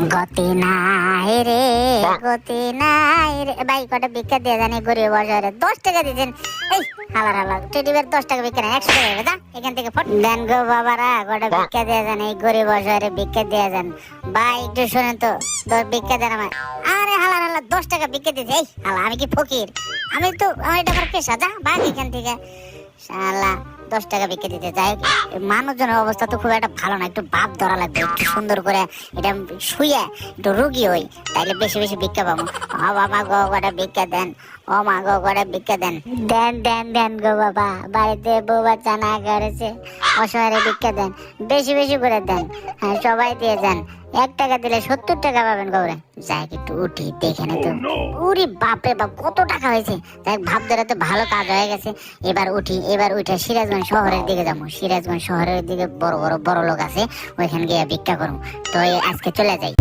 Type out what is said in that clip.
গতি নাই রে, গতি নাই রে। ভাই কটা ভিক্ষা দিয়ে জানি গরিব বাজারে 10 টাকা দিয়েছেন। এই হালার হালার টেডিবের 10 টাকা ভিক্ষা নেই, 100 টাকা যা এখান থেকে ফট দেন গো বাবারা, কটা ভিক্ষা দিয়ে যান, এই গরিব বাজারে ভিক্ষা দিয়ে যান। ভাই একটু শোনেন তো, ভিক্ষা দেন আমার। আরে হালার হালার 10 টাকা ভিক্ষা দিয়েছে। এই হালা আমি কি ফকির? আমার এটা আমার পেশা, যা ভাগ এখান থেকে শালা। 10 টাকা বিক্রি দিতে চাই। মানুষজনের অবস্থা তো খুব একটা ভালো না, একটু বাপ ধরা লাগবে, একটু সুন্দর করে এটা শুয়ে একটু রুগী হই, তাইলে বেশি বেশি ভিক্ষা পাবো। ও বাবা গো কটা ভিক্ষা দেন, ও মা গো কটা ভিক্ষা দেন, দেন দেন দেন গো বাবা, বাড়িতে বউ বাচ্চা না করেছে, অসহায় ভিক্ষা দেন, বেশি বেশি করে দেন। হ্যাঁ সবাই দিয়ে যান, 1 টাকা দিলে 70 টাকা পাবেন কবরে। যাই একটু উঠি দেখে নে তো। উরি বাপরে বাপ কত টাকা হয়েছে। যাই ভাব ধরে তো ভালো কাজ হয়ে গেছে। এবার উঠি, এবার উঠে সিরাজগঞ্জ শহরের দিকে যাবো। সিরাজগঞ্জ শহরের দিকে বড় বড় লোক আছে, ওইখানে গিয়ে ভিক্ষা করবো। তো আজকে চলে যাই।